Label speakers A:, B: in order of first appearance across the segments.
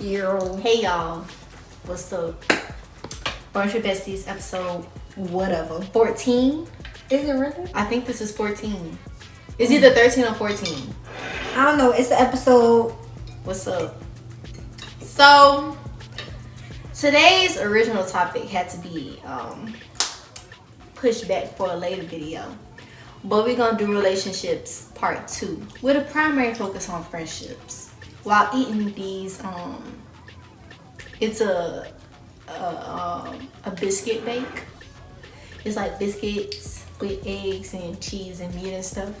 A: Yo.
B: Hey y'all, what's up? Brunch with Besties, episode
A: Whatever.
B: 14.
A: Is it really?
B: I think this is 14. It's either 13 or 14.
A: I don't know. It's the episode.
B: What's up? So today's original topic had to be pushed back for a later video, but we're gonna do relationships part 2 with a primary focus on friendships while eating these. It's a biscuit bake. It's like biscuits with eggs and cheese and meat and stuff.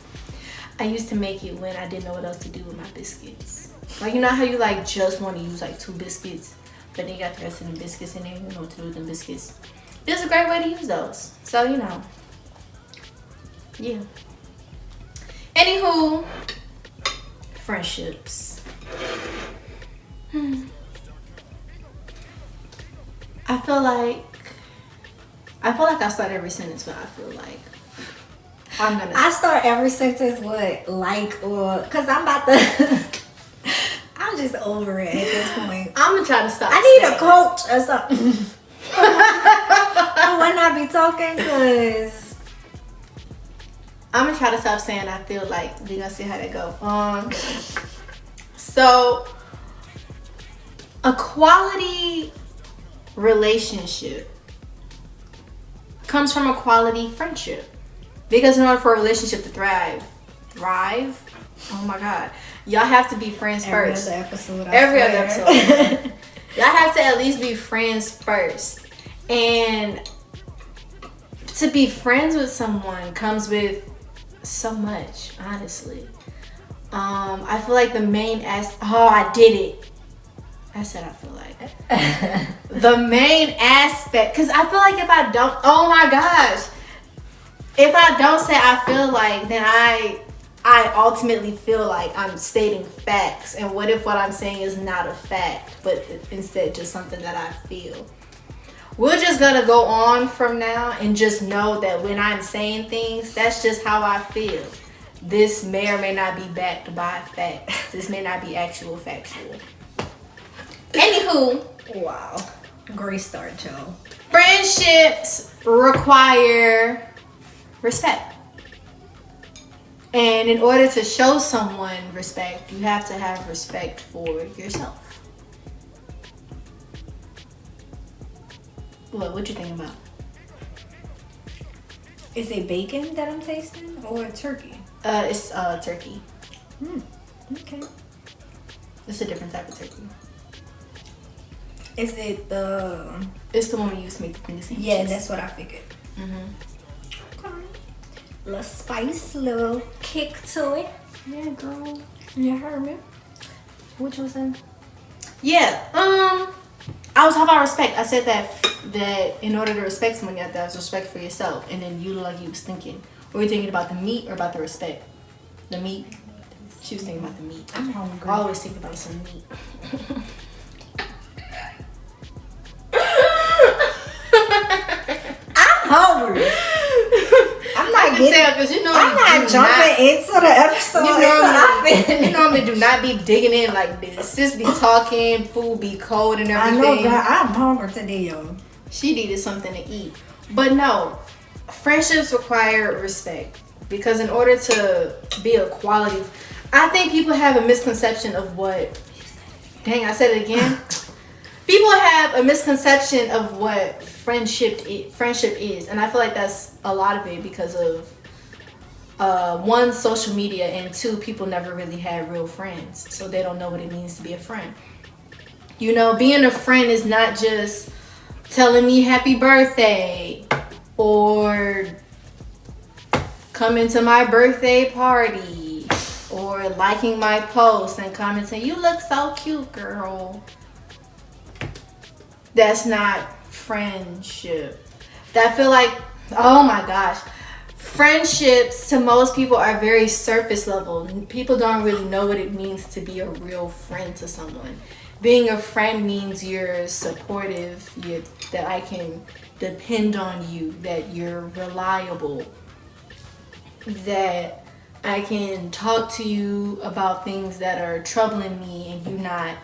B: I used to make it when I didn't know what else to do with my biscuits. Like, you know how you like just want to use like 2 biscuits, but then you got the rest of the biscuits in there. You don't know what to do with them biscuits. It's a great way to use those. So, you know. Yeah. Anywho, friendships. I feel like I start every sentence with I feel like.
A: I start every sentence with like or because I'm about to. I'm just over it at this point.
B: I'm gonna try to stop.
A: I need a coach or something. When I be talking, cause
B: I'm gonna try to stop saying I feel like. We gonna see how that go. So a quality relationship comes from a quality friendship, because in order for a relationship to thrive, oh my god, y'all have to be friends first. Every other episode. Y'all have to at least be friends first, and to be friends with someone comes with so much, honestly. I feel like the main I did it. I said I feel like the main aspect, because I feel like if I don't, oh my gosh, if I don't say I feel like, then I ultimately feel like I'm stating facts. And what if what I'm saying is not a fact, but instead just something that I feel? We're just gonna go on from now and just know that when I'm saying things, that's just how I feel. This may or may not be backed by facts. This may not be actual factual. Anywho,
A: wow, great start, y'all.
B: Friendships require respect. And in order to show someone respect, you have to have respect for yourself. What you think about?
A: Is it bacon that I'm tasting or turkey?
B: It's turkey.
A: Okay.
B: It's a different type of turkey.
A: Is it the?
B: It's the one we use to make the finger sandwiches.
A: Yeah, that's what I figured. Okay. Little spice, little kick to it.
B: Yeah, girl.
A: You heard me. What you saying?
B: Yeah. I was talking about respect. I said that in order to respect someone, you have to have respect for yourself. And then you look like you was thinking. Were you thinking about the meat or about the respect? The meat. She was thinking about the meat.
A: I'm hungry.
B: I always think about some meat.
A: I'm hungry. I'm not getting.
B: Because
A: I'm not jumping into the episode.
B: You normally do not be digging in like this. Sis be talking, food be cold and everything.
A: I know, God, I'm hungry today, yo.
B: She needed something to eat. But no, friendships require respect, because in order to be a quality, I think people have a misconception of what. Dang, I said it again. People have a misconception of what friendship is, and I feel like that's a lot of it because of one, social media, and 2, people never really had real friends, so they don't know what it means to be a friend. You know, being a friend is not just telling me happy birthday or coming to my birthday party or liking my post and commenting, "You look so cute, girl." That's not friendship. I feel like, oh my gosh, friendships to most people are very surface level. People don't really know what it means to be a real friend to someone. Being a friend means you're supportive, that I can depend on you, that you're reliable, that I can talk to you about things that are troubling me and you not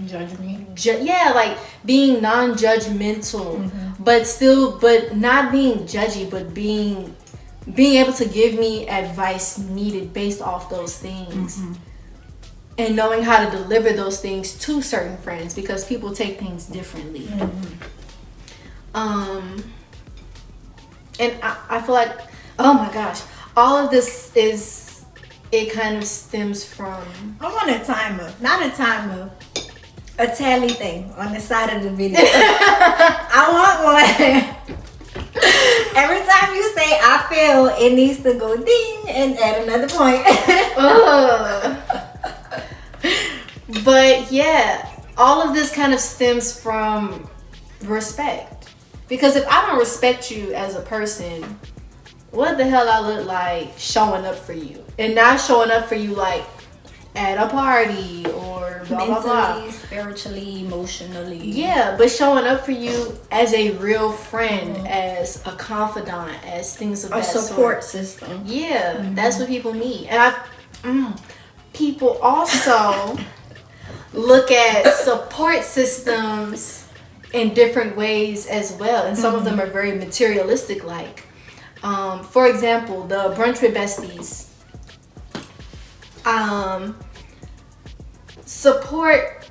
A: Judge me.
B: Like being non-judgmental, but not being judgy, but being able to give me advice needed based off those things. And knowing how to deliver those things to certain friends, because people take things differently. And I feel like, oh my gosh, all of this it kind of stems from...
A: I want a timer. Not a timer. A tally thing on the side of the video. I want one. Every time you say I feel, it needs to go ding and add another point.
B: But yeah, all of this kind of stems from respect. Because if I don't respect you as a person, what the hell I look like showing up for you? And not showing up for you like at a party or blah,
A: mentally,
B: blah, blah.
A: spiritually, emotionally.
B: Yeah, but showing up for you as a real friend, as a confidant, as things of that sort.
A: A support system.
B: Yeah, that's what people need. And people also look at support systems in different ways as well. And some of them are very materialistic like. For example, the Brunch with Besties. Support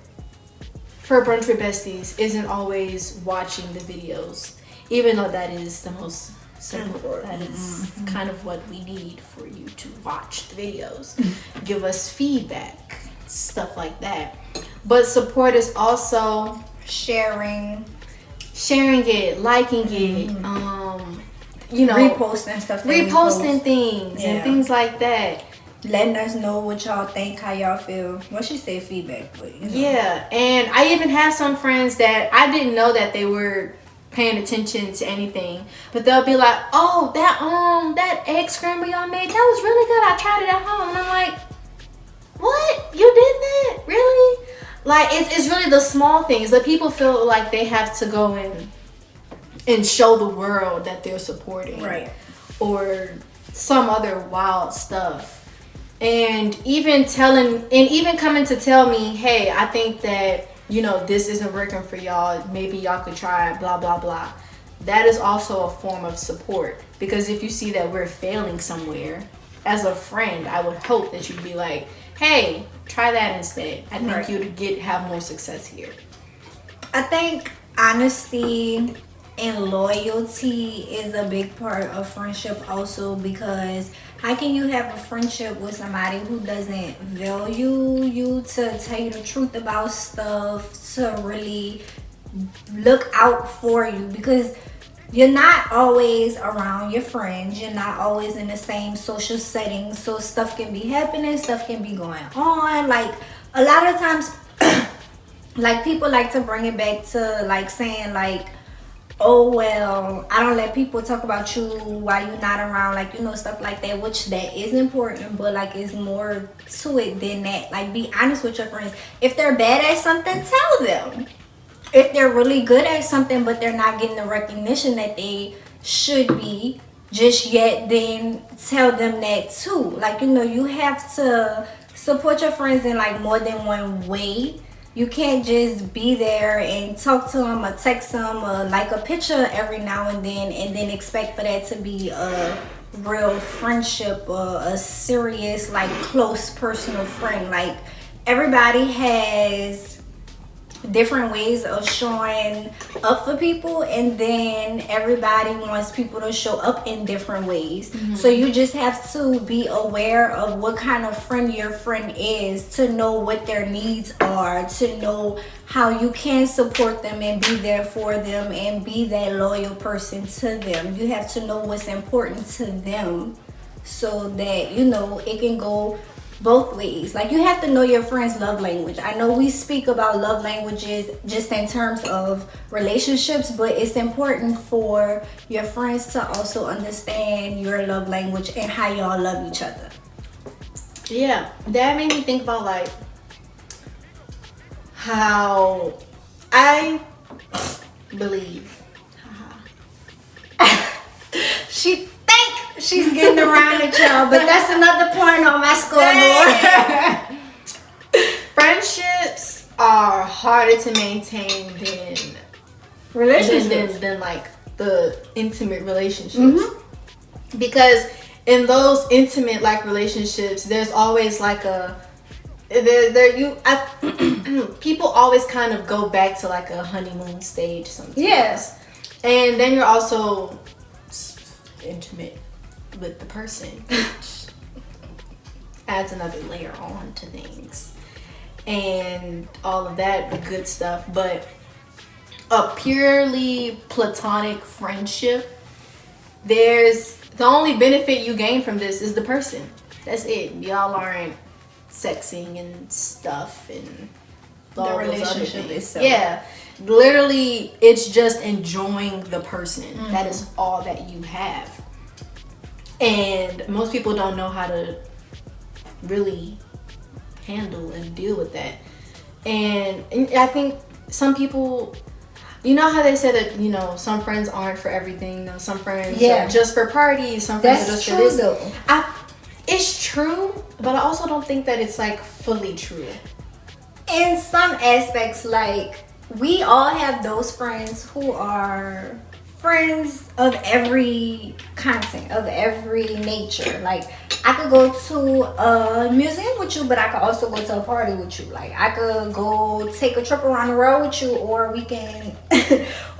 B: for Brunch with Besties isn't always watching the videos, even though that is the most simple. That is kind of what we need for you to watch the videos. Give us feedback, stuff like that. But support is also sharing it, liking it,
A: reposting stuff,
B: reposting things and things like that.
A: Letting us know what y'all think, how y'all feel. Well, she said feedback, but
B: Yeah, and I even have some friends that I didn't know that they were paying attention to anything, but they'll be like, "Oh, that egg scramble y'all made, that was really good. I tried it at home." And I'm like, "What? You did that? Really?" Like it's really the small things, but people feel like they have to go in and show the world that they're supporting,
A: right,
B: or some other wild stuff. And even coming to tell me, hey, I think that, this isn't working for y'all. Maybe y'all could try it, blah, blah, blah. That is also a form of support. Because if you see that we're failing somewhere, as a friend, I would hope that you'd be like, hey, try that instead. I think you'd have more success here.
A: I think honesty and loyalty is a big part of friendship also, because how can you have a friendship with somebody who doesn't value you to tell you the truth about stuff, to really look out for you? Because you're not always around your friends, you're not always in the same social setting, so stuff can be happening, stuff can be going on. Like a lot of times like people like to bring it back to like saying like, oh well, I don't let people talk about you while you're not around, like, stuff like that, which that is important, but like it's more to it than that. Like, be honest with your friends. If they're bad at something, tell them. If they're really good at something but they're not getting the recognition that they should be just yet, then tell them that too. Like, you have to support your friends in like more than one way. You can't just be there and talk to them or text them or like a picture every now and then expect for that to be a real friendship or a serious, like, close personal friend. Like, everybody has different ways of showing up for people, and then everybody wants people to show up in different ways. So you just have to be aware of what kind of friend your friend is, to know what their needs are, to know how you can support them and be there for them and be that loyal person to them. You have to know what's important to them so that it can go both ways. Like, you have to know your friend's love language. I know we speak about love languages just in terms of relationships, but it's important for your friends to also understand your love language and how y'all love each other.
B: Yeah, that made me think about like how I believe
A: She's getting around it, y'all, but that's another point on my scoreboard.
B: Friendships are harder to maintain than
A: relationships.
B: than like the intimate relationships. Because in those intimate like relationships, there's always like people always kind of go back to like a honeymoon stage sometimes.
A: Yes.
B: And then you're also intimate with the person, which adds another layer on to things and all of that good stuff. But a purely platonic friendship, there's the only benefit you gain from this is the person. That's it. Y'all aren't sexing and stuff and all
A: The
B: those
A: relationship
B: other things.
A: itself.
B: Yeah, literally, it's just enjoying the person. That is all that you have. And most people don't know how to really handle and deal with that. And I think some people, you know how they say that, you know, some friends aren't for everything. You know, some friends are just for parties. Some friends are just for this.
A: Though.
B: It's true, but I also don't think that it's like fully true.
A: In some aspects, like we all have those friends who are friends of every content, of every nature. Like I could go to a museum with you, but I could also go to a party with you. Like I could go take a trip around the world with you, or we can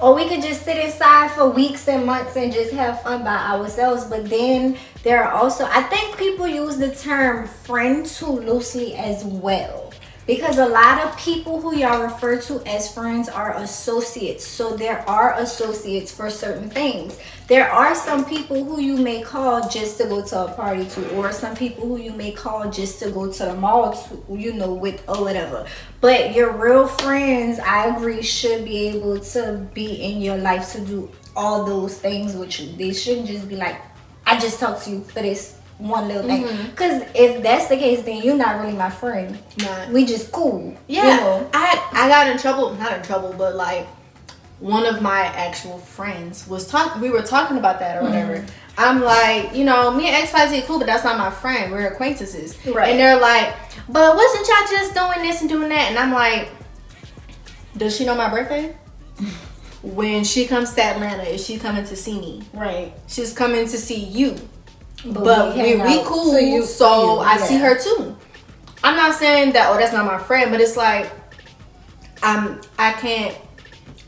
A: or we could just sit inside for weeks and months and just have fun by ourselves. But then there are also, I think people use the term friend too loosely as well. Because a lot of people who y'all refer to as friends are associates. So there are associates for certain things. There are some people who you may call just to go to a party to, or some people who you may call just to go to the mall to, you know, with or whatever. But your real friends, I agree, should be able to be in your life to do all those things with you. They shouldn't just be like, I just talk to you for this one little thing. Because if that's the case, then you're not really my friend.
B: Not.
A: We just cool.
B: Yeah,
A: you know?
B: I got in trouble, not in trouble, but like one of my actual friends was we were talking about that or whatever. I'm like, you know, me and XYZ cool, but that's not my friend. We're acquaintances.
A: Right.
B: And they're like, but wasn't y'all just doing this and doing that? And I'm like, does she know my birthday? When she comes to Atlanta, is she coming to see me?
A: Right.
B: She's coming to see you.
A: But
B: we cool, so I see her too. I'm not saying that, oh, that's not my friend, but it's like, I can't,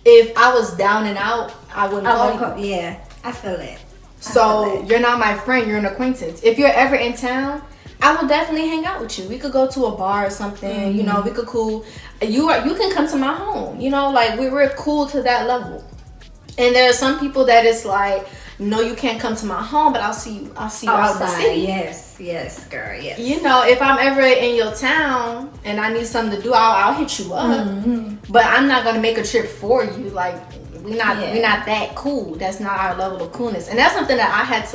B: if I was down and out, I wouldn't call you.
A: Yeah, I feel it.
B: So you're not my friend, you're an acquaintance. If you're ever in town, I will definitely hang out with you. We could go to a bar or something, you know, we could cool. You can come to my home, you know, like we're cool to that level. And there are some people that it's like, no, you can't come to my home, but I'll see you out the city.
A: Yes, girl, yes.
B: You know, if I'm ever in your town and I need something to do, I'll hit you up. But I'm not gonna make a trip for you. Like we not that cool. That's not our level of coolness. And that's something that I had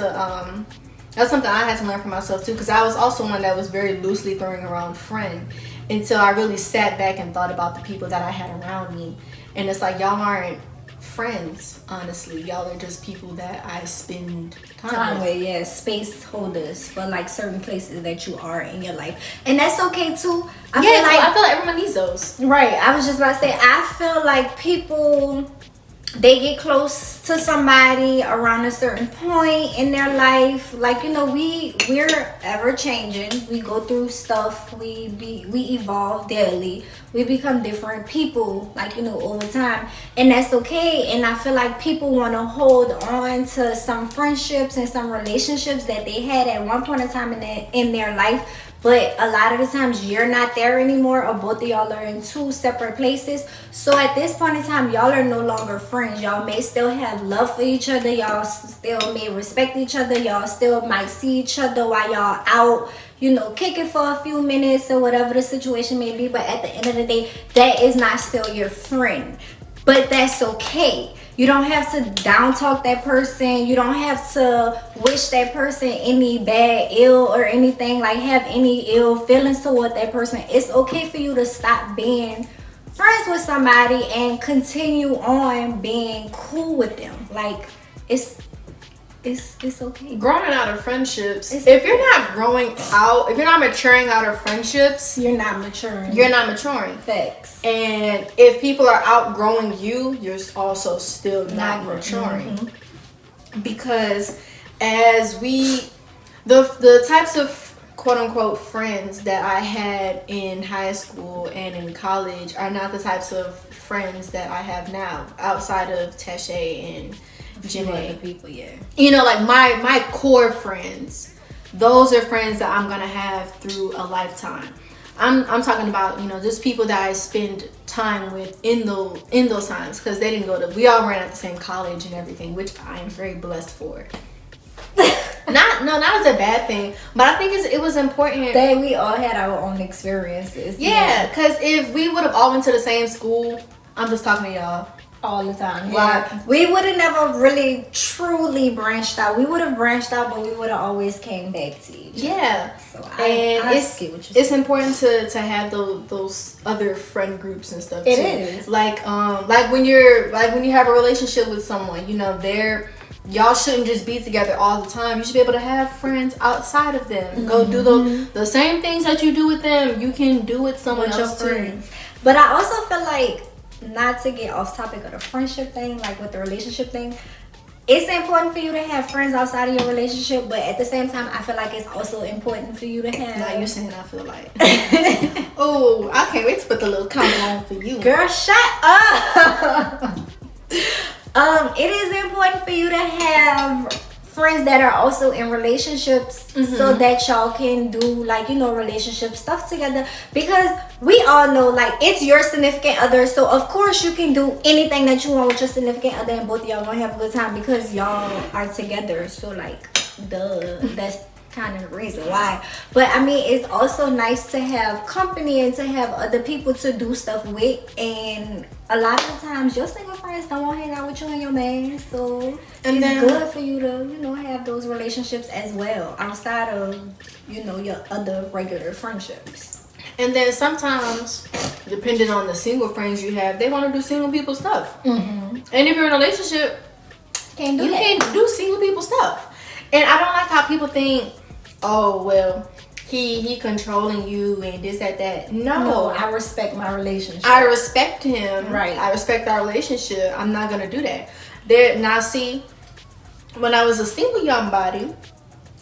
B: to learn for myself too, because I was also one that was very loosely throwing around friend until I really sat back and thought about the people that I had around me. And it's like, y'all aren't friends, honestly. Y'all are just people that I spend time with.
A: Yeah, space holders for like certain places that you are in your life, and that's okay too. I feel like
B: everyone needs those.
A: Right. I was just about to say, I feel like people, they get close to somebody around a certain point in their life. Like, you know, we're ever changing. We go through stuff. We evolve daily. We become different people, like, you know, over time. And that's okay. And I feel like people want to hold on to some friendships and some relationships that they had at one point in time in their life. But a lot of the times you're not there anymore, or both of y'all are in two separate places. So at this point in time, y'all are no longer friends. Y'all may still have love for each other. Y'all still may respect each other. Y'all still might see each other while y'all out, you know, kicking for a few minutes or whatever the situation may be. But at the end of the day, that is not still your friend. But that's okay. You don't have to down talk that person. You don't have to wish that person any bad, ill, or anything, like have any ill feelings toward that person. It's okay for you to stop being friends with somebody and continue on being cool with them. Like, it's it's okay.
B: Growing out of friendships, if you're not growing out, if you're not maturing out of friendships,
A: You're not maturing.
B: you're not maturing.
A: Facts.
B: And if people are outgrowing you, you're also still not maturing.
A: Mm-hmm.
B: Because as the types of quote unquote friends that I had in high school and in college are not the types of friends that I have now, outside of Teshe and Janae.
A: People, yeah.
B: You know, like my core friends, those are friends that I'm gonna have through a lifetime. I'm talking about, you know, just people that I spend time with in those times, because they didn't we all ran at the same college and everything, which I am very blessed for. not as a bad thing, but I think it was important
A: that we all had our own experiences.
B: Yeah, because if we would have all went to the same school, I'm just talking to y'all
A: all the time. Yeah. We would have never really truly branched out. We would have branched out, but we would have always came back to each other.
B: Yeah.
A: So I see what you're saying.
B: It's important to have those other friend groups and stuff too.
A: It is.
B: Like when you have a relationship with someone, you know, y'all shouldn't just be together all the time. You should be able to have friends outside of them. Mm-hmm. Go do the same things that you do with them, you can do with someone else too.
A: But I also feel like, not to get off topic of the friendship thing, like with the relationship thing, it's important for you to have friends outside of your relationship, but at the same time, I feel like it's also important for you to have...
B: Now you're saying I feel like... Oh, I can't wait to put the little comment on for you.
A: Girl, shut up! It is important for you to have friends that are also in relationships, mm-hmm. so that y'all can do, like, you know, relationship stuff together, because we all know, like, it's your significant other, so of course you can do anything that you want with your significant other, and both of y'all gonna have a good time because y'all are together. So, like, that's kind of the reason why. But I mean, it's also nice to have company and to have other people to do stuff with, and a lot of the times your single friends don't want to hang out with you and your man, so it's good for you to, you know, have those relationships as well outside of, you know, your other regular friendships.
B: And then sometimes, depending on the single friends you have, they want to do single people stuff. Mm-hmm. And if you're in a relationship, you can't do single people stuff. And I don't like how people think, oh, well, he controlling you and this, that. No,
A: I respect my relationship.
B: I respect him.
A: Right.
B: I respect our relationship. I'm not going to do that. Now, see, when I was a single young body,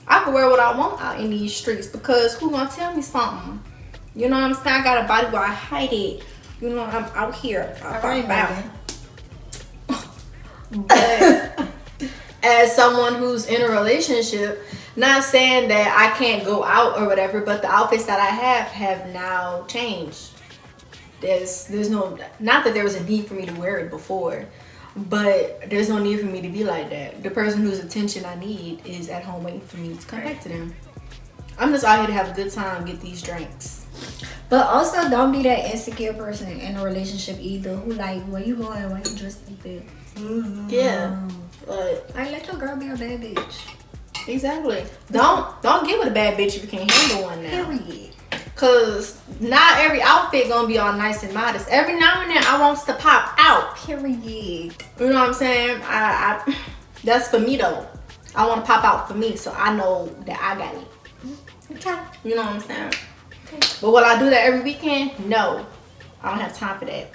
B: I could wear what I want out in these streets, because who gonna tell me something? You know what I'm saying? I got a body where I hide it. You know, I'm out here. But as someone who's in a relationship, not saying that I can't go out or whatever, but the outfits that I have now changed. There's no, not that there was a need for me to wear it before, but there's no need for me to be like that. The person whose attention I need is at home waiting for me to come back to them. I'm just out here to have a good time, get these drinks.
A: But also, don't be that insecure person in a relationship either, who like, where you going, why you dressed like that? Mm-hmm.
B: Yeah, but
A: I let your girl be a bad bitch.
B: Exactly. Don't get with a bad bitch if you can't handle one now.
A: Period.
B: Cause not every outfit gonna be all nice and modest. Every now and then I wants to pop out.
A: Period.
B: You know what I'm saying? I that's for me though. I want to pop out for me, so I know that I got it.
A: Okay.
B: You know what I'm saying? Okay. But will I do that every weekend? No. I don't have time for that.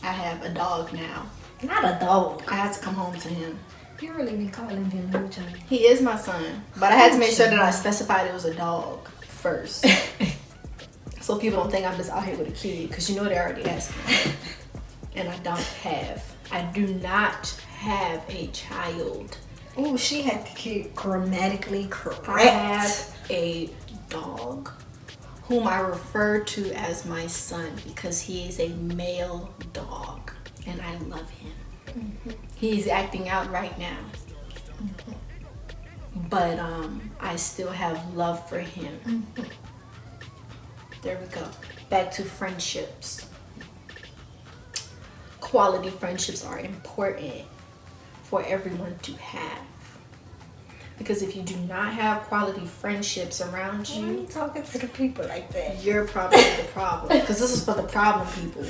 B: I have a dog now.
A: Not a dog.
B: I have to come home to him.
A: You really be calling him your child.
B: He is my son, but I had to make sure that I specified it was a dog first. So people don't think I'm just out here with a kid, because you know they're already asking. And I do not have a child.
A: Oh, she had to keep grammatically correct.
B: I have a dog whom I refer to as my son because he is a male dog and I love him. Mm-hmm. He's acting out right now. Mm-hmm. But I still have love for him. Mm-hmm. There we go. Back to friendships. Quality friendships are important for everyone to have. Because if you do not have quality friendships around you...
A: Why are you talking to the people like that?
B: You're probably the problem. Because this is for the problem people.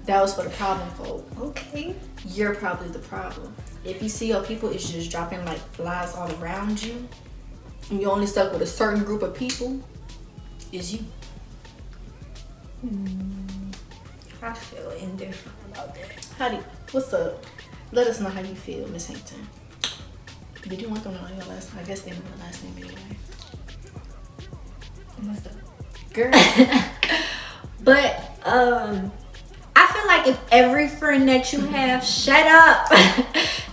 B: That was for the problem folk.
A: Okay.
B: You're probably the problem. If you see your people is just dropping like flies all around you, and you only stuck with a certain group of people, it's you.
A: I feel indifferent about that.
B: What's up? Let us know how you feel, Miss Hampton. Did you want them to know your last name? I guess they know your last name anyway.
A: What's up?
B: Girl.
A: But I feel like if every friend that you have, shut up.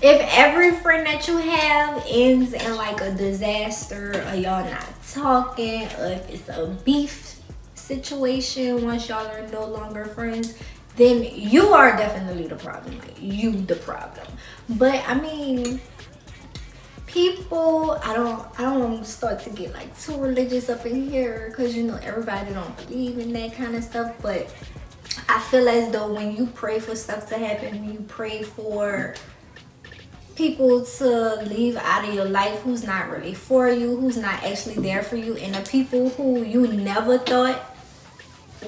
A: If every friend that you have ends in like a disaster, or y'all not talking, or if it's a beef situation once y'all are no longer friends, then you are definitely the problem. Like, you the problem. But I mean, people, I don't want to start to get like too religious up in here, because you know everybody don't believe in that kind of stuff, but I feel as though when you pray for stuff to happen, when you pray for people to leave out of your life who's not really for you, who's not actually there for you, and the people who you never thought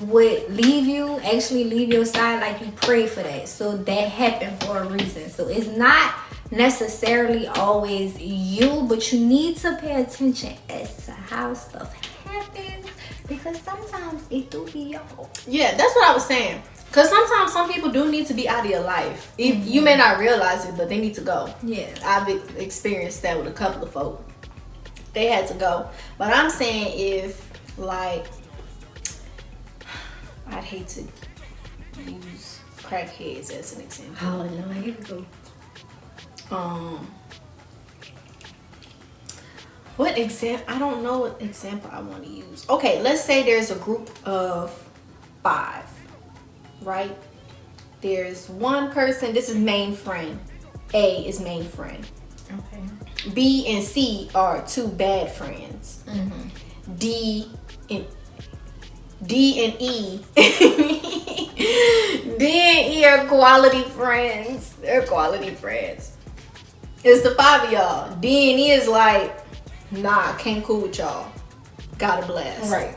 A: would leave you actually leave your side, like you pray for that. So that happened for a reason. So it's not necessarily always you, but you need to pay attention as to how stuff happens, because sometimes it do be y'all.
B: Yeah, that's what I was saying. Because sometimes some people do need to be out of your life. You may not realize it, but they need to go.
A: Yeah.
B: I've experienced that with a couple of folk. They had to go. But I'm saying if, like, I'd hate to use crackheads as an example.
A: Oh no, here we go.
B: What example? I don't know what example I want to use. Okay, let's say there's a group of 5, right? There's one person. This is main friend. A is main friend.
A: Okay.
B: B and C are 2 bad friends.
A: Mm-hmm.
B: D and E. D and E are quality friends. They're quality friends. It's the 5 of y'all. D and E is like, nah, can't cool with y'all. Got a blast.
A: Right.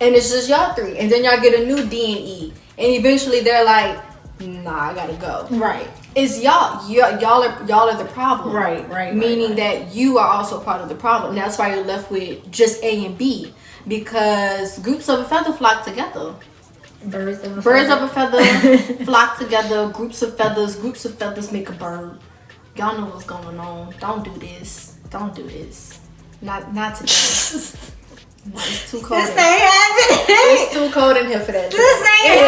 B: And it's just y'all 3. And then y'all get a new D and E. And eventually they're like, nah, I gotta go.
A: Right.
B: It's y'all. Y'all are the problem.
A: Right.
B: Meaning that you are also part of the problem. That's why you're left with just A and B. Because groups of a feather flock together.
A: Birds of
B: a feather flock together. Groups of feathers make a bird. Y'all know what's going on. Don't do this. Not today. It's too cold.
A: This ain't happening.
B: It's too cold in here for that.
A: This ain't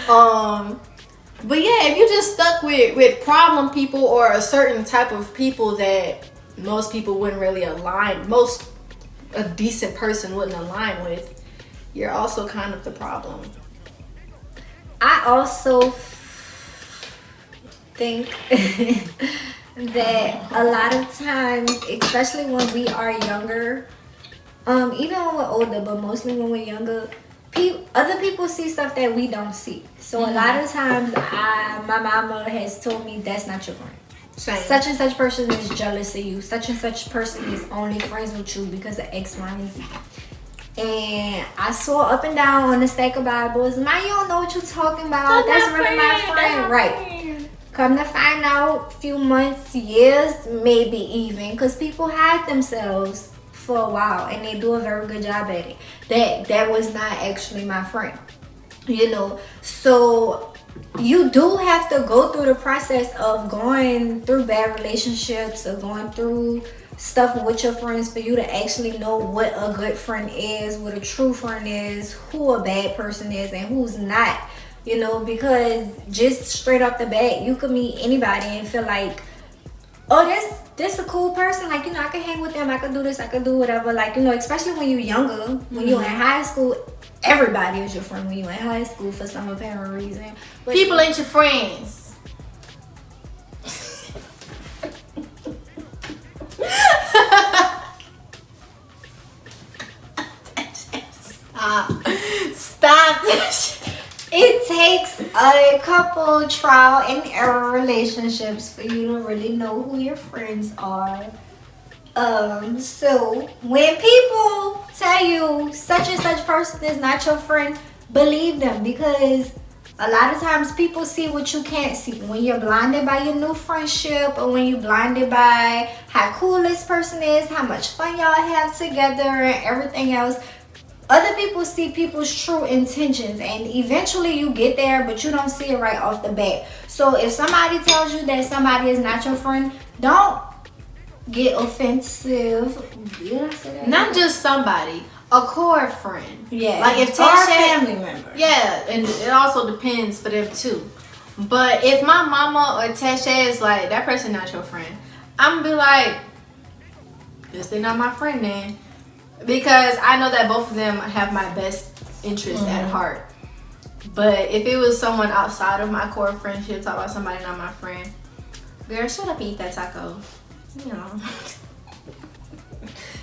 A: happening.
B: But yeah, if you just stuck with problem people or a certain type of people that most people wouldn't really align, a decent person wouldn't align with, you're also kind of the problem.
A: I also think that a lot of times, especially when we are younger, even when we're older, but mostly when we're younger, other people see stuff that we don't see. So a lot of times, my mama has told me that's not your friend.
B: Same.
A: Such and such person is jealous of you. Such and such person is only friends with you because of X, Y, and Z. And I saw up and down on the stack of Bibles, you don't know what you're talking about. That's really my friend. Right. Come to find out, few months, years, maybe even, because people hide themselves for a while and they do a very good job at it. That was not actually my friend. So you do have to go through the process of going through bad relationships or going through stuff with your friends for you to actually know what a good friend is, what a true friend is, who a bad person is, and who's not. Because just straight off the bat, you could meet anybody and feel like, oh, this a cool person. Like, I can hang with them. I could do this. I could do whatever. Like, especially when you're younger, when you're in high school, everybody is your friend when you're in high school for some apparent reason. But
B: people ain't your friends. Stop this.
A: It takes a couple trial and error relationships for you to really know who your friends are. So when people tell you such and such person is not your friend, believe them, because A lot of times people see what you can't see. When you're blinded by your new friendship, or when you're blinded by how cool this person is, how much fun y'all have together, and everything else, other people see people's true intentions, and eventually you get there, but you don't see it right off the bat. So if somebody tells you that somebody is not your friend, don't get offensive. Did I say that?
B: Not just somebody, a core friend.
A: Yeah.
B: Like if
A: or a
B: Tasha,
A: family member.
B: yeah, and it also depends for them too. But if my mama or Tasha is like, that person not your friend, I'm gonna be like, guess they're not my friend then. Because I know that both of them have my best interest at heart. But if it was someone outside of my core friendship, talk about somebody not my friend, girl, shut up and eat that taco. You know.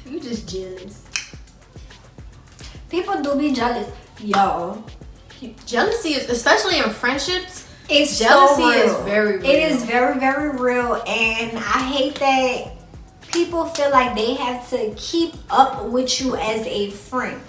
B: You just jealous.
A: People do be jealous, y'all.
B: Jealousy is, especially in friendships,
A: It's
B: jealousy
A: so real.
B: is very real.
A: It is very, very real, and I hate that people feel like they have to keep up with you as a friend.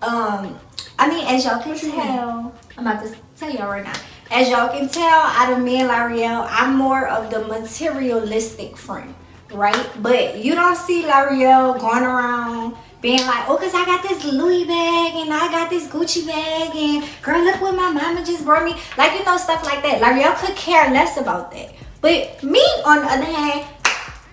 A: I mean, as y'all can tell, I'm about to tell y'all right now. As y'all can tell, out of me and L'Ariel, I'm more of the materialistic friend, right? But you don't see L'Ariel going around being like, oh, because I got this Louis bag and I got this Gucci bag and girl, look what my mama just brought me. Like, you know, stuff like that. L'Ariel could care less about that. But me, on the other hand,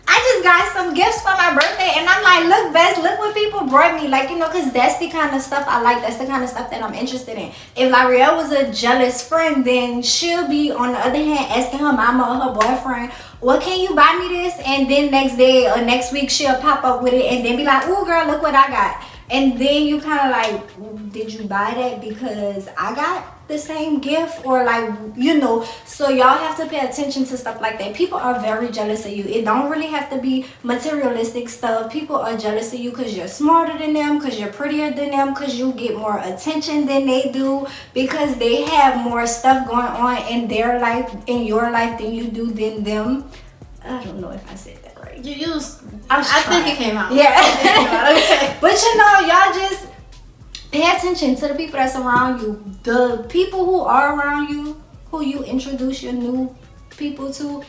A: I just got some gifts for my birthday and I'm like, look, Bess, look what people brought me. Like, you know, because that's the kind of stuff I like. That's the kind of stuff that I'm interested in. If L'Ariel was a jealous friend, then she'll be, on the other hand, asking her mama or her boyfriend, well, can you buy me this? And then next day or next week, she'll pop up with it and then be like, oh, girl, look what I got. And then you kind of like, did you buy that because I got the same gift? Or like, you know, so y'all have to pay attention to stuff like that. People are very jealous of you. It don't really have to be materialistic stuff. People are jealous of you because you're smarter than them, because you're prettier than them, because you get more attention than they do, because they have more stuff going on in their life, in your life, than you do than them. I don't know if I said that right.
B: You used,
A: I
B: think it came out.
A: Yeah.
B: Okay.
A: But you know, y'all just pay attention to the people that's around you. The people who are around you, who you introduce your new people to,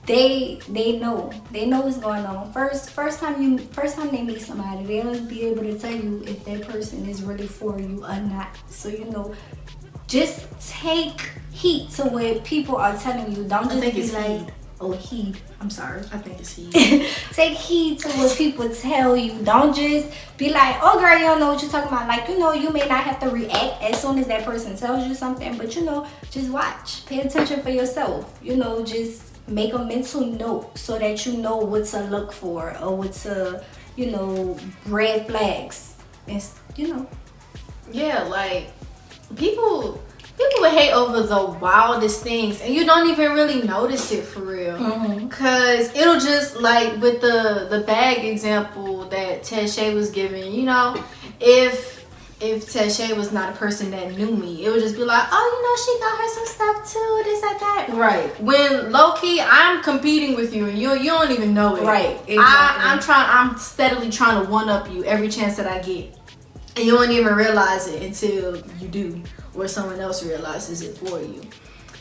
A: they know what's going on. First time they meet somebody, they'll be able to tell you if that person is really for you or not. So you know, just take heed to what people are telling you. Don't just be like, oh, heed. I'm sorry.
B: I think it's heed.
A: Take heed to what people tell you. Don't just be like, oh girl, you don't know what you're talking about. Like, you know, you may not have to react as soon as that person tells you something, but you know, just watch. Pay attention for yourself. You know, just make a mental note so that you know what to look for, or what to, you know, red flags. And, you know.
B: Yeah, like, people would hate over the wildest things and you don't even really notice it for real. Cause it'll just, like with the bag example that Tasha was giving, you know, if Tasha was not a person that knew me, it would just be like, oh, you know, she got her some stuff too, this, like that.
A: Right.
B: When low-key, I'm competing with you and you don't even know it.
A: Right, exactly.
B: I'm steadily trying to one-up you every chance that I get. And you won't even realize it until you do, or someone else realizes it for you.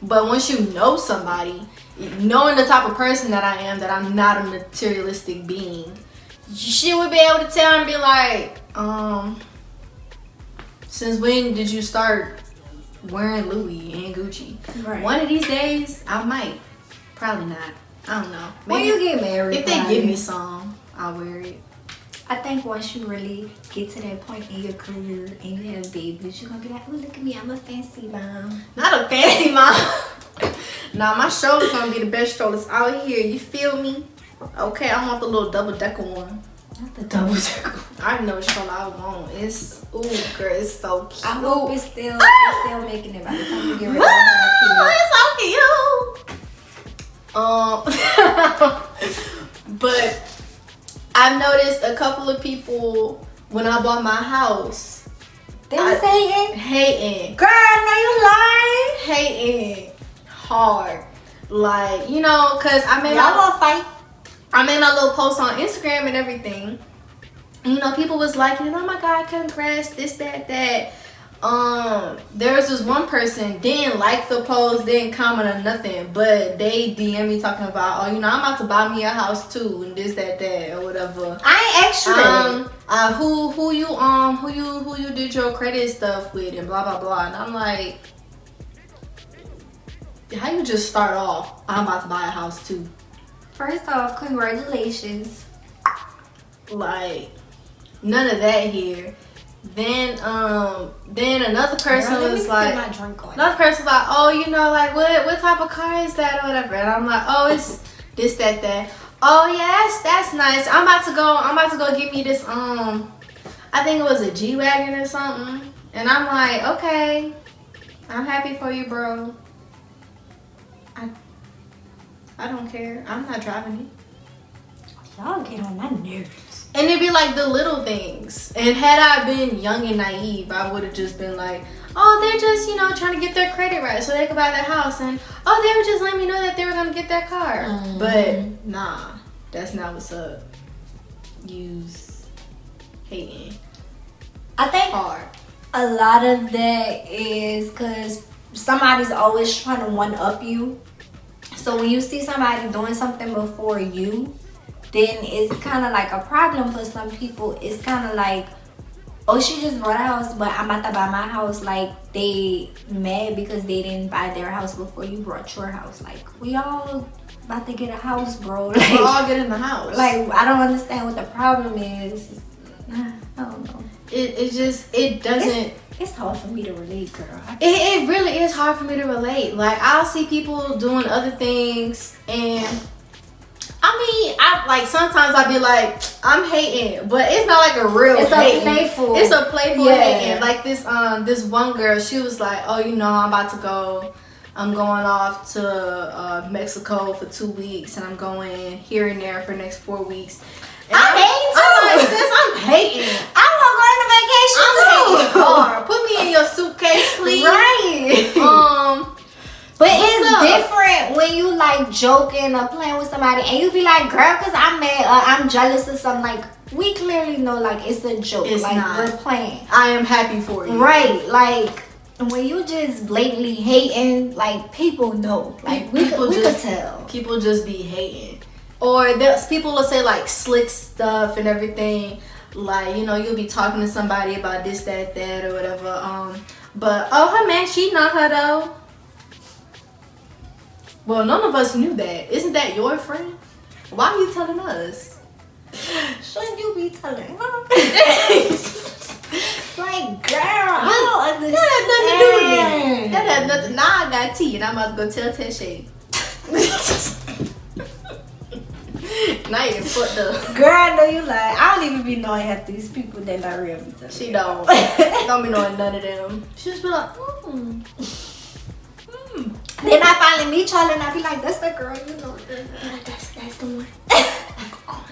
B: But once you know somebody, knowing the type of person that I am, that I'm not a materialistic being, she would be able to tell and be like, since when did you start wearing Louis and Gucci?
A: Right.
B: One of these days, I might. Probably not. I don't know.
A: Maybe when you get married,
B: if they give me some, I'll wear it.
A: I think once you really get to that point in your career and you have babies, you're gonna be like, oh, look at me, I'm a fancy mom.
B: Not a fancy mom. Nah, my shoulders gonna be the best shoulders out here. You feel me? Okay, I want the little double-decker one.
A: Not the double-decker.
B: I know which color I want. It's, ooh, girl, it's so cute.
A: I hope it's still making it by the time you get ready to have kids.
B: It's so cute. But I've noticed a couple of people when I bought my house.
A: They was hating?
B: Hating.
A: Girl, now you lying?
B: Hating hard. Like, you know, cause I made my little post on Instagram and everything. And, you know, people was liking it. Oh my God, congrats, this, that. there was this one person didn't like the post, didn't comment or nothing, but they DM me talking about, oh, you know, I'm about to buy me a house too, and this, that, or whatever.
A: I ain't extra.
B: Who you did your credit stuff with, and blah blah blah. And I'm like, how you just start off? I'm about to buy a house too.
A: First off, congratulations.
B: Like, none of that here. Then another person was like, oh, you know, like what type of car is that or whatever. And I'm like, oh, it's this, that. Oh yeah, that's nice. I'm about to go get me this I think it was a G-Wagon or something. And I'm like, okay, I'm happy for you, bro. I don't care. I'm not driving it.
A: Y'all get on my nerves.
B: And it'd be like the little things. And had I been young and naive, I would have just been like, oh, they're just, you know, trying to get their credit right so they could buy that house. And, oh, they were just letting me know that they were going to get that car. Mm-hmm. But, nah, that's not what's up. Use hating.
A: I think
B: hard.
A: A lot of that is because somebody's always trying to one-up you. So when you see somebody doing something before you, then it's kind of like a problem for some people. It's kind of like, oh, she just bought a house, but I'm about to buy my house. Like, they mad because they didn't buy their house before you brought your house. Like, we all about to get a house, bro. Like,
B: we're all getting the house.
A: Like, I don't understand what the problem is. I don't know.
B: It doesn't...
A: It's hard for me to relate, girl.
B: It really is hard for me to relate. Like, I'll see people doing other things, and I mean, like sometimes I'll be like, I'm hating, but it's not like a real hating. It's a playful hating. Like this one girl, she was like, oh, you know, I'm going off to Mexico for 2 weeks, and I'm going here and there for the next 4 weeks. And
A: I'm hating too.
B: I'm like, sis, I'm hating.
A: I want to go on vacation
B: I'm hating hard. Put me in your suitcase, please.
A: Right. But it's different when you like joking or playing with somebody and you be like, girl, cause I'm mad or I'm jealous or something. Like, we clearly know like it's a joke.
B: It's
A: like
B: not.
A: We're playing.
B: I am happy for you.
A: Right. Like, when you just blatantly hating, like, people know. Like, we could tell.
B: People just be hating. Or there's people will say like slick stuff and everything. Like, you know, you'll be talking to somebody about this, that, or whatever. But oh, her man cheating on her though. Well, none of us knew that. Isn't that your friend? Why are you telling us?
A: Shouldn't you be telling her? Like, girl, I don't understand.
B: That had nothing to do with me. That had nothing. Now I got tea and I'm about to go tell Teshay. Now you fucked up.
A: Girl, I know you like. I don't even be knowing half these people that not real.
B: She don't. Don't be knowing none of them. She just be like,
A: Then I finally meet y'all and I be like, that's the girl, you know. That's the one. Like, oh my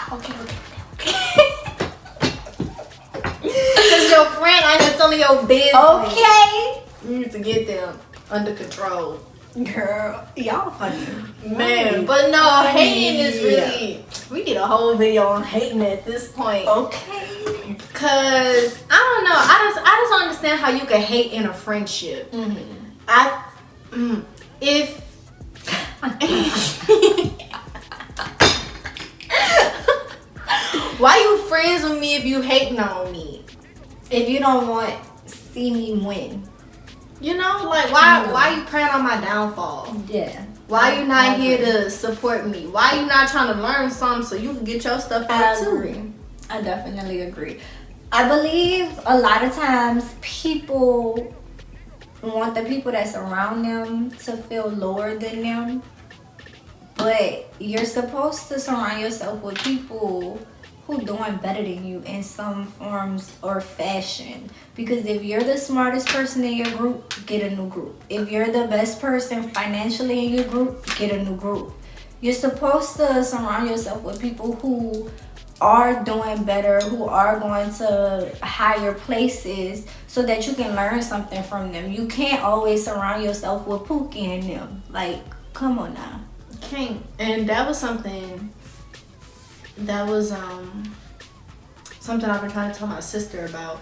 A: god. Okay.
B: Because your friend ain't even telling your business.
A: Okay.
B: You need to get them under control.
A: Girl, y'all funny.
B: Man, but no, hating is really... We need a whole video on hating at this point.
A: Okay.
B: Because, I don't know. I just don't understand how you can hate in a friendship.
A: Mm-hmm.
B: Why you friends with me if you hating on me?
A: If you don't want to see me win.
B: You know, like why you praying on my downfall?
A: Yeah.
B: Why you not here to support me? Why you not trying to learn something so you can get your stuff out too?
A: I definitely agree. I believe a lot of times people want the people that surround them to feel lower than them. But you're supposed to surround yourself with people who doing better than you in some forms or fashion. Because if you're the smartest person in your group, get a new group. If you're the best person financially in your group, get a new group. You're supposed to surround yourself with people who are doing better, who are going to higher places so that you can learn something from them. You can't always surround yourself with Pookie and them. Like, come on now.
B: Can't. And that was something that was something I've been trying to tell my sister about.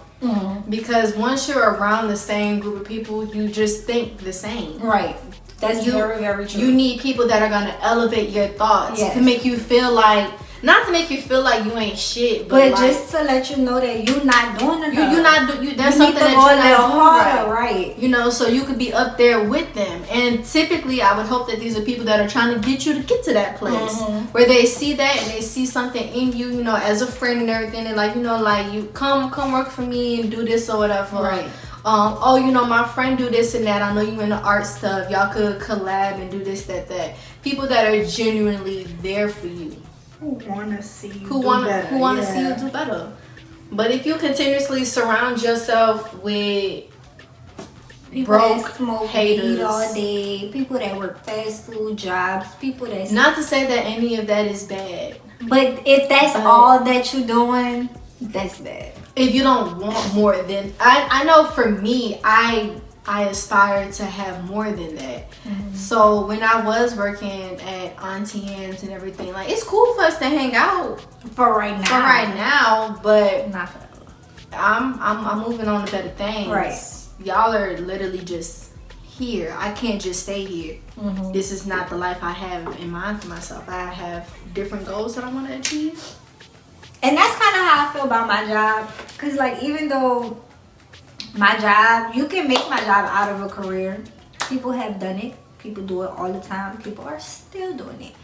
B: Because once you're around the same group of people, you just think the same.
A: Right. That's very, very true.
B: You need people that are going to elevate your thoughts to make you feel like, not to make you feel like you ain't shit, but like,
A: just to let you know that you're not doing enough.
B: You're not there's something that you're not doing right. You know, so you could be up there with them. And typically, I would hope that these are people that are trying to get you to get to that place where they see that and they see something in you, you know, as a friend and everything. And like, you know, like you come work for me and do this or whatever.
A: Right.
B: Oh, you know, my friend do this and that. I know you in the art stuff. Y'all could collab and do this, that. People that are genuinely there for you.
A: Who want to see you
B: who want to see you do better. But if you continuously surround yourself with
A: people
B: broke
A: that smoke
B: haters
A: weed all day, people that work fast food jobs, people that
B: not to say that any of that is bad,
A: but if that's all that you're doing, that's bad.
B: If you don't want more than I know for me, I aspire to have more than that. So when I was working at Auntie Anne's and everything, like it's cool for us to hang out
A: for right now,
B: but
A: not forever.
B: I'm moving on to better things.
A: Right.
B: Y'all are literally just here. I can't just stay here. This is not the life I have in mind for myself. I have different goals that I want to achieve.
A: And that's kind of how I feel about my job. Because, like, even though my job, you can make my job out of a career. People have done it. People do it all the time. People are still doing it.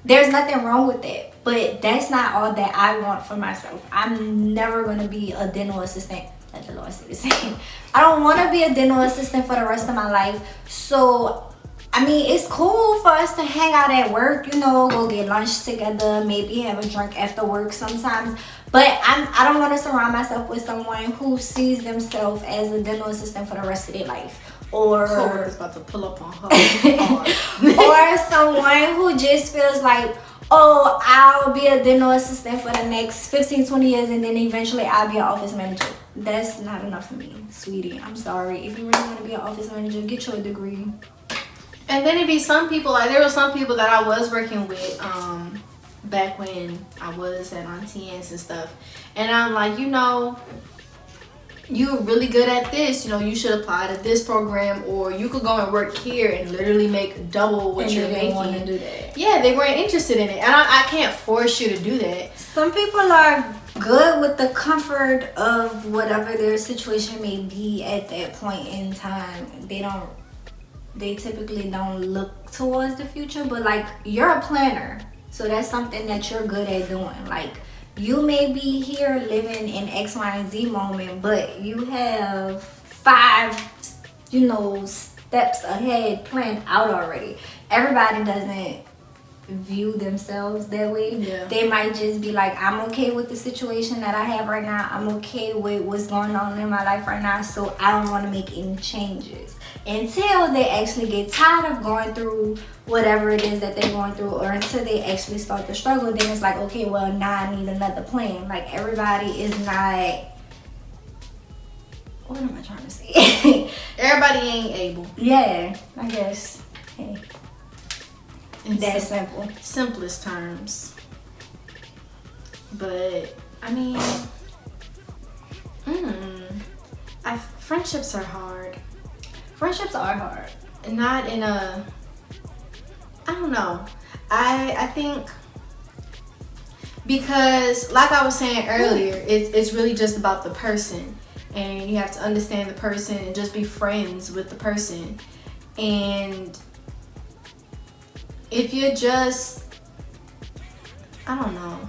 A: There's nothing wrong with that. But that's not all that I want for myself. I'm never going to be a dental assistant. Let the Lord say the same. I don't want to be a dental assistant for the rest of my life. So, I mean, it's cool for us to hang out at work, you know, go get lunch together, maybe have a drink after work sometimes. But I don't want to surround myself with someone who sees themselves as a dental assistant for the rest of their life. Or
B: Cora's about to pull up on her.
A: Or someone who just feels like, oh, I'll be a dental assistant for the next 15, 20 years and then eventually I'll be an office manager. That's not enough for me, sweetie. I'm sorry. If you really want to be an office manager, get your degree.
B: And then it'd be some people, like there were some people that I was working with back when I was at Auntie Anne's and stuff. And I'm like, you know, you're really good at this. You know, you should apply to this program, or you could go and work here and literally make double what you're making.
A: Want to do that.
B: Yeah, they weren't interested in it. And I can't force you to do that.
A: Some people are good with the comfort of whatever their situation may be at that point in time. They typically don't look towards the future, but like you're a planner, so that's something that you're good at doing. Like you may be here living in X, Y, and Z moment, but you have 5, you know, steps ahead planned out already. Everybody doesn't view themselves that way. They might just be like, I'm okay with the situation that I have right now. I'm okay with what's going on in my life right now, so I don't want to make any changes until they actually get tired of going through whatever it is that they're going through, or until they actually start to struggle. Then it's like, okay, well, now I need another plan. Like everybody is not, what am I trying to say?
B: Everybody ain't able.
A: Yeah, I guess. Hey, that's simple.
B: Simplest terms. But I mean, friendships are hard.
A: Friendships are hard.
B: Not in a, I don't know. I think because like I was saying earlier, it's really just about the person, and you have to understand the person and just be friends with the person. And if you're just, I don't know,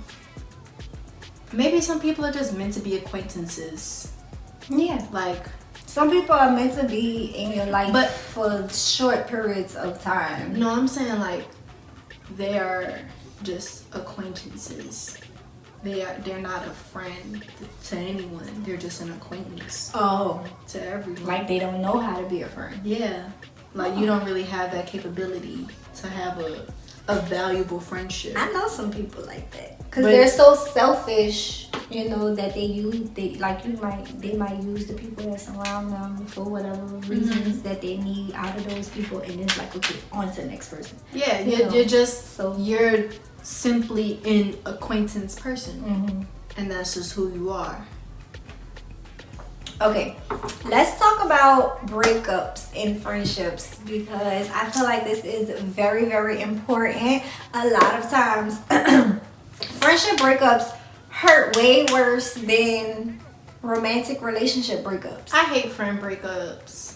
B: maybe some people are just meant to be acquaintances.
A: Yeah.
B: Like
A: some people are meant to be in your life, but for short periods of time.
B: No, I'm saying like they are just acquaintances. They're not a friend to anyone. They're just an acquaintance.
A: Oh,
B: to everyone.
A: Like they don't know how to be a friend.
B: Yeah, like you don't really have that capability to have a valuable friendship.
A: I know some people like that because they're so selfish, you know, that they might use the people that surround them for whatever reasons that they need out of those people, and it's like, okay, on to the next person.
B: Yeah, you're just you're simply an acquaintance person. and that's just who you are.
A: Okay, let's talk about breakups in friendships because I feel like this is very, very important. A lot of times, friendship breakups hurt way worse than romantic relationship breakups.
B: I hate friend breakups.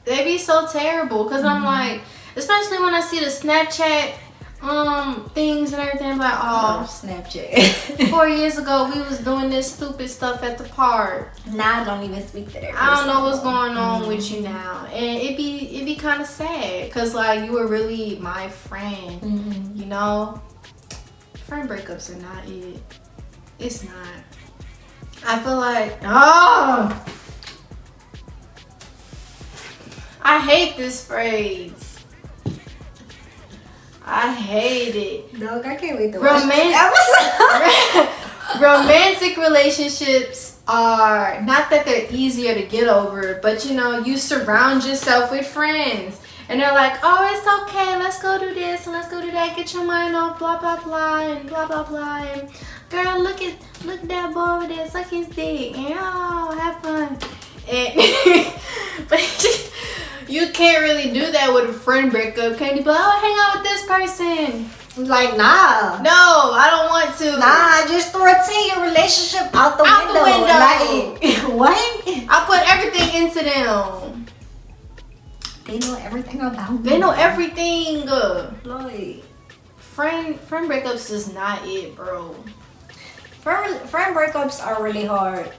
B: They be so terrible because I'm like, especially when I see the Snapchat things and everything, I'm like, oh,
A: Snapchat.
B: 4 years ago we was doing this stupid stuff at the park.
A: Now I don't even speak to that person.
B: I don't know what's going on with you now, and it be kind of sad because like you were really my friend, you know. Friend breakups are not it. It's not. I feel like I hate this phrase. I hate it.
A: Dog, I can't wait to watch this
B: Romantic relationships are not that they're easier to get over, but you know, you surround yourself with friends and they're like, oh, it's okay, let's go do this and let's go do that, get your mind off, blah blah blah and blah blah blah, and girl, look at that boy over there, suck his dick, and oh, have fun. And but you can't really do that with a friend breakup. Can you be like, oh, hang out with this person?
A: Like, nah.
B: No, I don't want to.
A: Nah, just throw a 10-year relationship out the window. Like, what?
B: I put everything into them.
A: They know everything about me.
B: They know everything.
A: Like,
B: friend breakups is not it, bro.
A: friend breakups are really hard.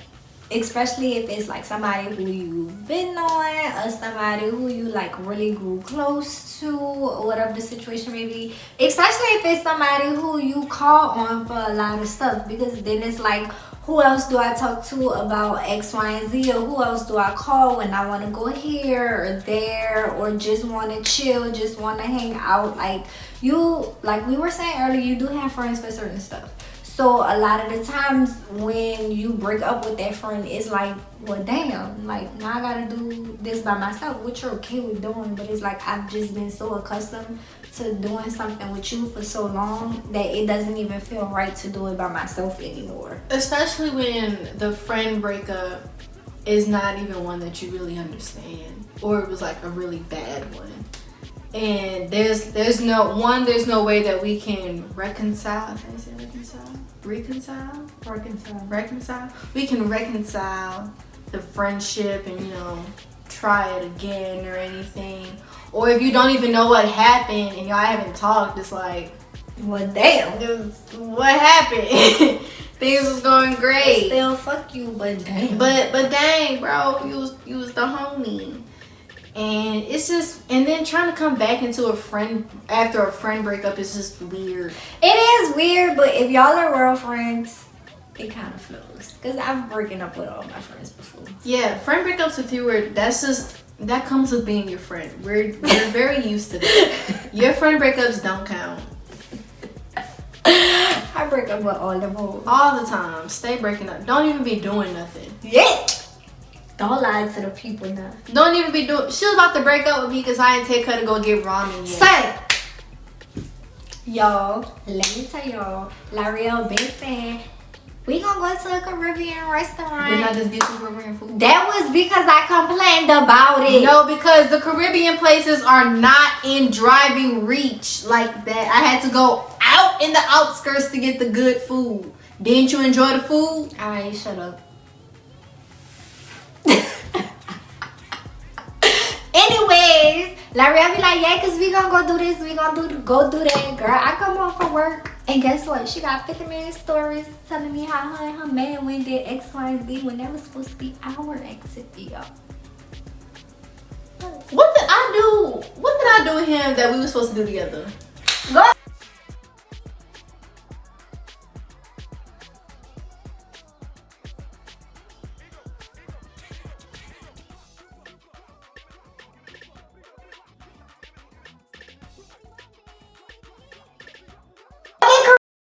A: Especially if it's like somebody who you've been on or somebody who you like really grew close to or whatever the situation may be. Especially if it's somebody who you call on for a lot of stuff, because then it's like, who else do I talk to about X, Y, and Z, or who else do I call when I want to go here or there or just want to chill, just want to hang out. Like we were saying earlier, you do have friends for certain stuff. So a lot of the times when you break up with that friend, it's like, well, damn, like now I gotta do this by myself, which you're okay with doing, but it's like I've just been so accustomed to doing something with you for so long that it doesn't even feel right to do it by myself anymore.
B: Especially when the friend breakup is not even one that you really understand, or it was like a really bad one. And there's no way that we can reconcile. Can I say reconcile? Reconcile. We can reconcile the friendship and, you know, try it again or anything. Or if you don't even know what happened and y'all haven't talked, it's like,
A: well, damn,
B: what happened? Things was going great.
A: Still fuck you, but damn.
B: But dang, bro, you was the homie. And it's just, and then trying to come back into a friend after a friend breakup is just weird.
A: It is weird, but if y'all are real friends, it kind of flows. Because I've broken up with all my friends before.
B: Yeah, friend breakups with you that comes with being your friend. We're very used to that. Your friend breakups don't count.
A: I break up with all them hoes.
B: All the time. Stay breaking up. Don't even be doing nothing.
A: Yeah. Don't lie to the people now.
B: Don't even be doing. She was about to break up with me because I didn't take her to go get ramen yet.
A: Say, y'all, let me tell y'all, L'Oreal been saying, we gonna go to a Caribbean restaurant.
B: Did I just get some Caribbean food?
A: That was because I complained about it.
B: No, because the Caribbean places are not in driving reach like that. I had to go out in the outskirts to get the good food. Didn't you enjoy the food?
A: Alright, shut up. Anyways, L'Oreal be like, yeah, because we gonna go do this, we gonna go do that. Girl, I come home from work, and guess what? She got 50-minute stories telling me how her and her man went did X, Y, and Z when that was supposed to be our exit video.
B: What did I do? What did I do with him that we were supposed to do together?
A: Go